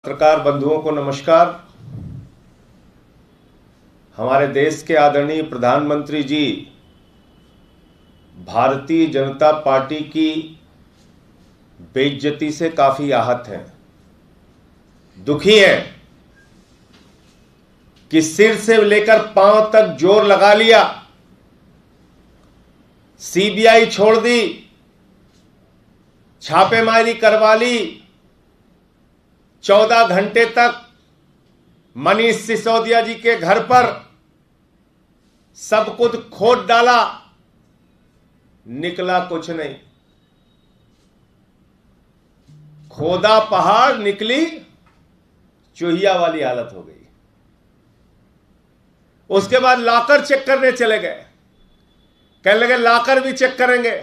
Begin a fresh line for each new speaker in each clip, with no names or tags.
पत्रकार बंधुओं को नमस्कार। हमारे देश के आदरणीय प्रधानमंत्री जी भारतीय जनता पार्टी की बेइज्जती से काफी आहत हैं, दुखी हैं कि सिर से लेकर पांव तक जोर लगा लिया, सीबीआई छोड़ दी, छापेमारी करवा ली, 14 घंटे तक मनीष सिसोदिया जी के घर पर सब कुछ खोद डाला, निकला कुछ नहीं। खोदा पहाड़, निकली चूहिया वाली हालत हो गई। उसके बाद लॉकर चेक करने चले गए, कहने लगे लॉकर भी चेक करेंगे,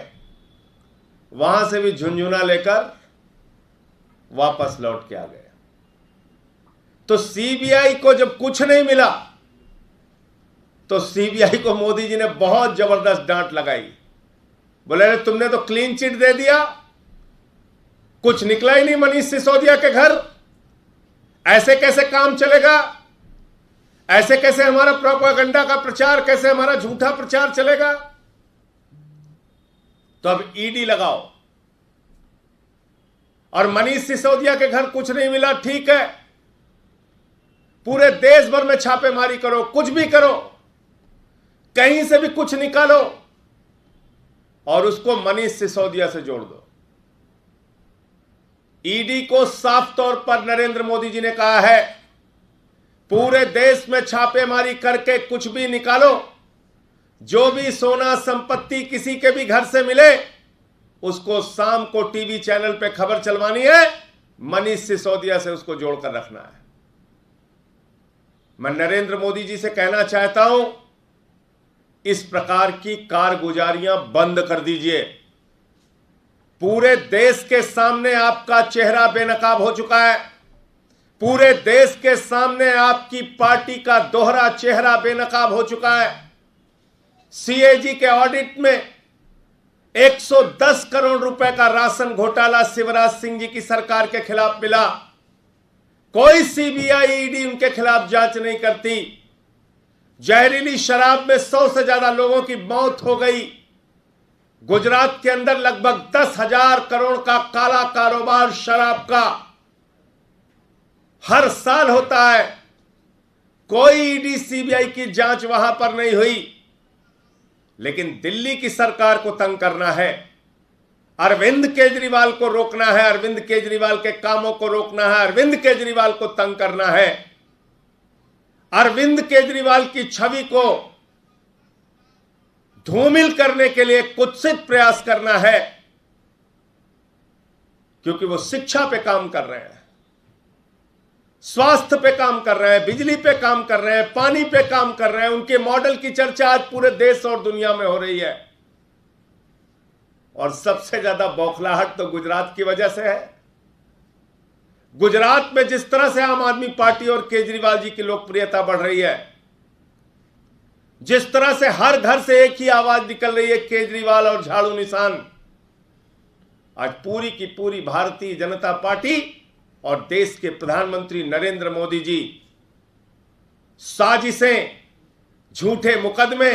वहां से भी झुंझुना लेकर वापस लौट के आ गए। तो सीबीआई को जब कुछ नहीं मिला तो सीबीआई को मोदी जी ने बहुत जबरदस्त डांट लगाई। बोले अरे तुमने तो क्लीन चिट दे दिया, कुछ निकला ही नहीं मनीष सिसोदिया के घर, ऐसे कैसे काम चलेगा? ऐसे कैसे हमारा प्रोपेगेंडा का प्रचार, कैसे हमारा झूठा प्रचार चलेगा? तो अब ईडी लगाओ। और मनीष सिसोदिया के घर कुछ नहीं मिला, ठीक है, पूरे देश भर में छापेमारी करो, कुछ भी करो, कहीं से भी कुछ निकालो और उसको मनीष सिसोदिया से जोड़ दो। ईडी को साफ तौर पर नरेंद्र मोदी जी ने कहा है, पूरे देश में छापेमारी करके कुछ भी निकालो, जो भी सोना संपत्ति किसी के भी घर से मिले उसको शाम को टीवी चैनल पे खबर चलवानी है, मनीष सिसोदिया से उसको जोड़कर रखना है। मैं नरेंद्र मोदी जी से कहना चाहता हूं, इस प्रकार की कारगुजारियां बंद कर दीजिए। पूरे देश के सामने आपका चेहरा बेनकाब हो चुका है, पूरे देश के सामने आपकी पार्टी का दोहरा चेहरा बेनकाब हो चुका है। सीएजी के ऑडिट में 110 करोड़ रुपए का राशन घोटाला शिवराज सिंह जी की सरकार के खिलाफ मिला, कोई सीबीआई ईडी उनके खिलाफ जांच नहीं करती। जहरीली शराब में 100 से ज्यादा लोगों की मौत हो गई। गुजरात के अंदर लगभग 10,000 करोड़ का काला कारोबार शराब का हर साल होता है, कोई ईडी सीबीआई की जांच वहां पर नहीं हुई। लेकिन दिल्ली की सरकार को तंग करना है, अरविंद केजरीवाल को रोकना है, अरविंद केजरीवाल के कामों को रोकना है, अरविंद केजरीवाल को तंग करना है, अरविंद केजरीवाल की छवि को धूमिल करने के लिए कुत्सित प्रयास करना है, क्योंकि वो शिक्षा पे काम कर रहे हैं, स्वास्थ्य पे काम कर रहे हैं, बिजली पे काम कर रहे हैं, पानी पे काम कर रहे हैं। उनके मॉडल की चर्चा आज पूरे देश और दुनिया में हो रही है। और सबसे ज्यादा बौखलाहट तो गुजरात की वजह से है। गुजरात में जिस तरह से आम आदमी पार्टी और केजरीवाल जी की लोकप्रियता बढ़ रही है, जिस तरह से हर घर से एक ही आवाज निकल रही है, केजरीवाल और झाड़ू निशान, आज पूरी की पूरी भारतीय जनता पार्टी और देश के प्रधानमंत्री नरेंद्र मोदी जी साजिशें, झूठे मुकदमे,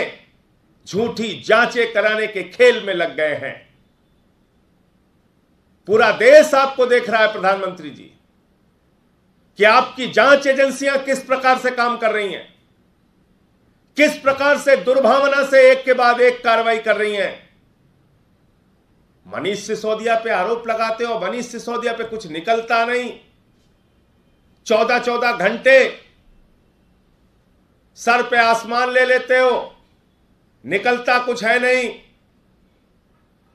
झूठी जांचें कराने के खेल में लग गए हैं। पूरा देश आपको देख रहा है प्रधानमंत्री जी, कि आपकी जांच एजेंसियां किस प्रकार से काम कर रही हैं, किस प्रकार से दुर्भावना से एक के बाद एक कार्रवाई कर रही हैं। मनीष सिसोदिया पे आरोप लगाते हो, मनीष सिसोदिया पे कुछ निकलता नहीं। 14-14 घंटे सर पे आसमान ले लेते हो, निकलता कुछ है नहीं।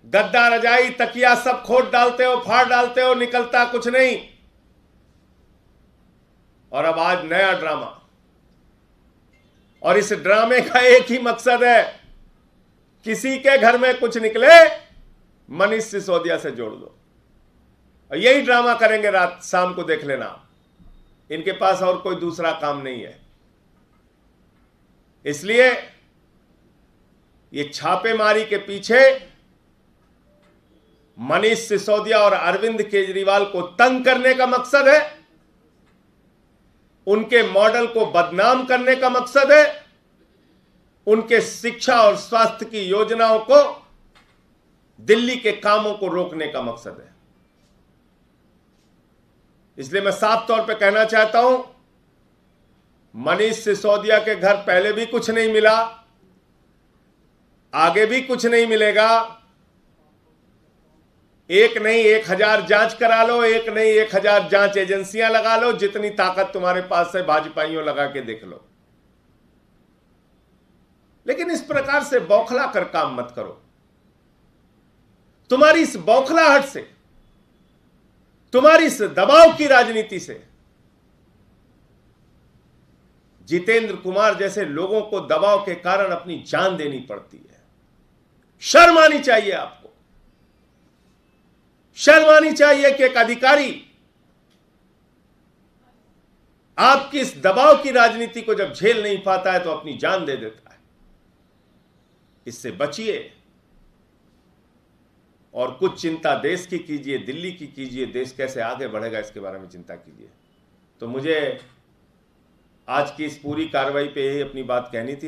गद्दा, रजाई, तकिया सब खोद डालते हो, फाड़ डालते हो, निकलता कुछ नहीं। और अब आज नया ड्रामा, और इस ड्रामे का एक ही मकसद है, किसी के घर में कुछ निकले मनीष सिसोदिया से जोड़ दो। और यही ड्रामा करेंगे रात शाम को, देख लेना। इनके पास और कोई दूसरा काम नहीं है। इसलिए ये छापेमारी के पीछे मनीष सिसोदिया और अरविंद केजरीवाल को तंग करने का मकसद है, उनके मॉडल को बदनाम करने का मकसद है, उनके शिक्षा और स्वास्थ्य की योजनाओं को, दिल्ली के कामों को रोकने का मकसद है। इसलिए मैं साफ तौर पे कहना चाहता हूं, मनीष सिसोदिया के घर पहले भी कुछ नहीं मिला, आगे भी कुछ नहीं मिलेगा। एक नहीं 1000 जांच करा लो, एक नहीं 1000 जांच एजेंसियां लगा लो, जितनी ताकत तुम्हारे पास है भाजपाइयों लगा के देख लो। लेकिन इस प्रकार से बौखला कर काम मत करो। तुम्हारी इस बौखलाहट से, तुम्हारी इस दबाव की राजनीति से जितेंद्र कुमार जैसे लोगों को दबाव के कारण अपनी जान देनी पड़ती है। शर्म आनी चाहिए आपको। शर्म आनी चाहिए कि एक अधिकारी आपकी इस दबाव की राजनीति को जब झेल नहीं पाता है तो अपनी जान दे देता है। इससे बचिए और कुछ चिंता देश की कीजिए, दिल्ली की कीजिए, देश कैसे आगे बढ़ेगा इसके बारे में चिंता कीजिए। तो मुझे आज की इस पूरी कार्रवाई पे यही अपनी बात कहनी थी।